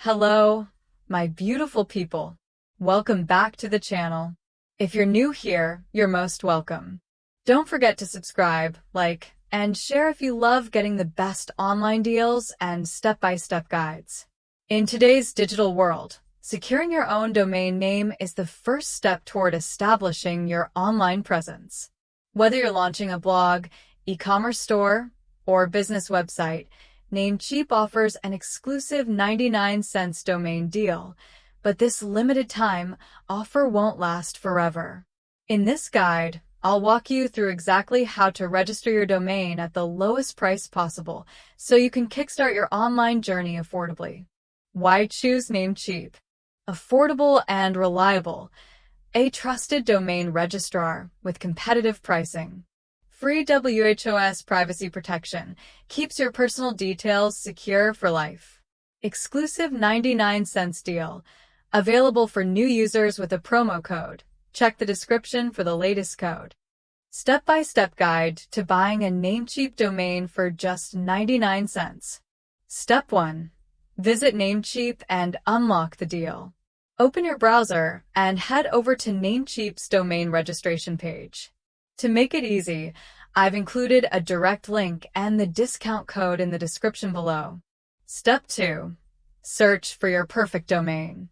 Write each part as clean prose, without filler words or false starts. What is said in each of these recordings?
Hello, my beautiful people. Welcome back to the channel. If you're new here, you're most welcome. Don't forget to subscribe, like, and share if you love getting the best online deals and step-by-step guides. In today's digital world, securing your own domain name is the first step toward establishing your online presence. Whether you're launching a blog, e-commerce store, or business website, Namecheap offers an exclusive 99-cent domain deal, but this limited-time offer won't last forever. In this guide, I'll walk you through exactly how to register your domain at the lowest price possible so you can kickstart your online journey affordably. Why choose Namecheap? Affordable and reliable. A trusted domain registrar with competitive pricing. Free WHOIS privacy protection keeps your personal details secure for life. Exclusive 99-cent deal. Available for new users with a promo code. Check the description for the latest code. Step-by-step guide to buying a Namecheap domain for just 99 cents. Step 1. Visit Namecheap and unlock the deal. Open your browser and head over to Namecheap's domain registration page. To make it easy, I've included a direct link and the discount code in the description below. Step 2. Search for your perfect domain.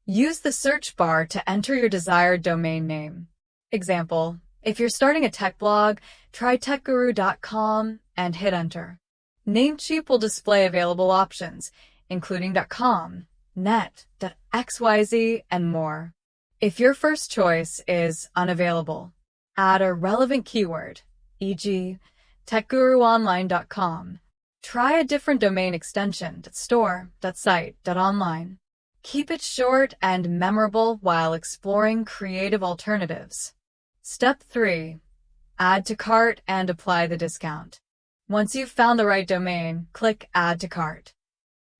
Use the search bar to enter your desired domain name. Example, if you're starting a tech blog, try techguru.com and hit enter. Namecheap will display available options, including .com, net, .xyz, and more. If your first choice is unavailable, add a relevant keyword, e.g., techguruonline.com. Try a different domain extension, .store, .site, .online. Keep it short and memorable while exploring creative alternatives. Step 3. Add to cart and apply the discount. Once you've found the right domain, click Add to Cart.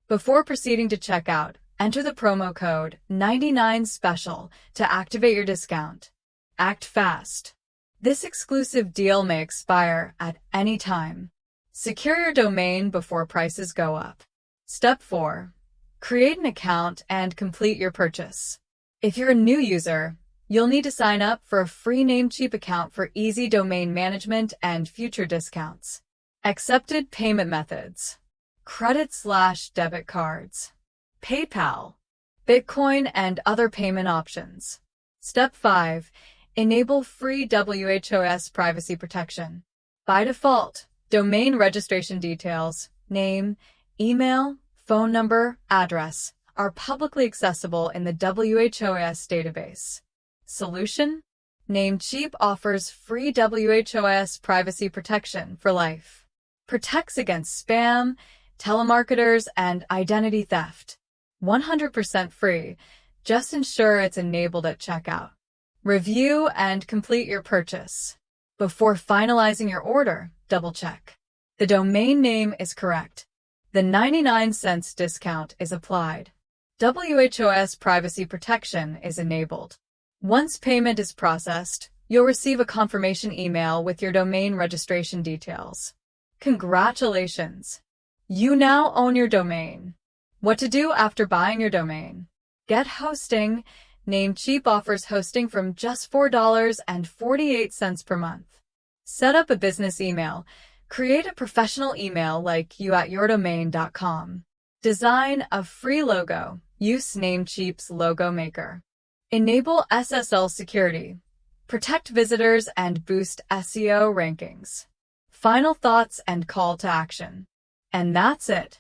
Before proceeding to checkout, enter the promo code 99special to activate your discount. Act fast. This exclusive deal may expire at any time. Secure your domain before prices go up. Step 4. Create an account and complete your purchase. If you're a new user, you'll need to sign up for a free Namecheap account for easy domain management and future discounts. Accepted payment methods: credit/debit cards, PayPal, Bitcoin, and other payment options. Step 5. Enable free WHOIS privacy protection. By default, domain registration details, name, email, phone number, address, are publicly accessible in the WHOIS database. Solution? Namecheap offers free WHOIS privacy protection for life. Protects against spam, telemarketers, and identity theft. 100% free. Just ensure it's enabled at checkout. Review and complete your purchase. Before finalizing your order, double-check the domain name is correct. The 99-cent discount is applied. WHOIS privacy protection is enabled. Once payment is processed, you'll receive a confirmation email with your domain registration details. Congratulations! You now own your domain. What to do after buying your domain? Get hosting. Namecheap offers hosting from just $4.48 per month. Set up a business email. Create a professional email like you@yourdomain.com. Design a free logo. Use Namecheap's logo maker. Enable SSL security. Protect visitors and boost SEO rankings. Final thoughts and call to action. And that's it.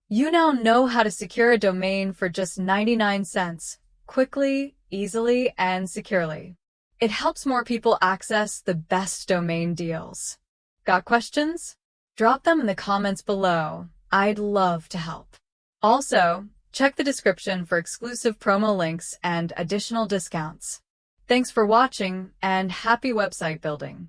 You now know how to secure a domain for just 99 cents. Quickly, easily, and securely. It helps more people access the best domain deals. Got questions? Drop them in the comments below. I'd love to help. Also, check the description for exclusive promo links and additional discounts. Thanks for watching, and happy website building.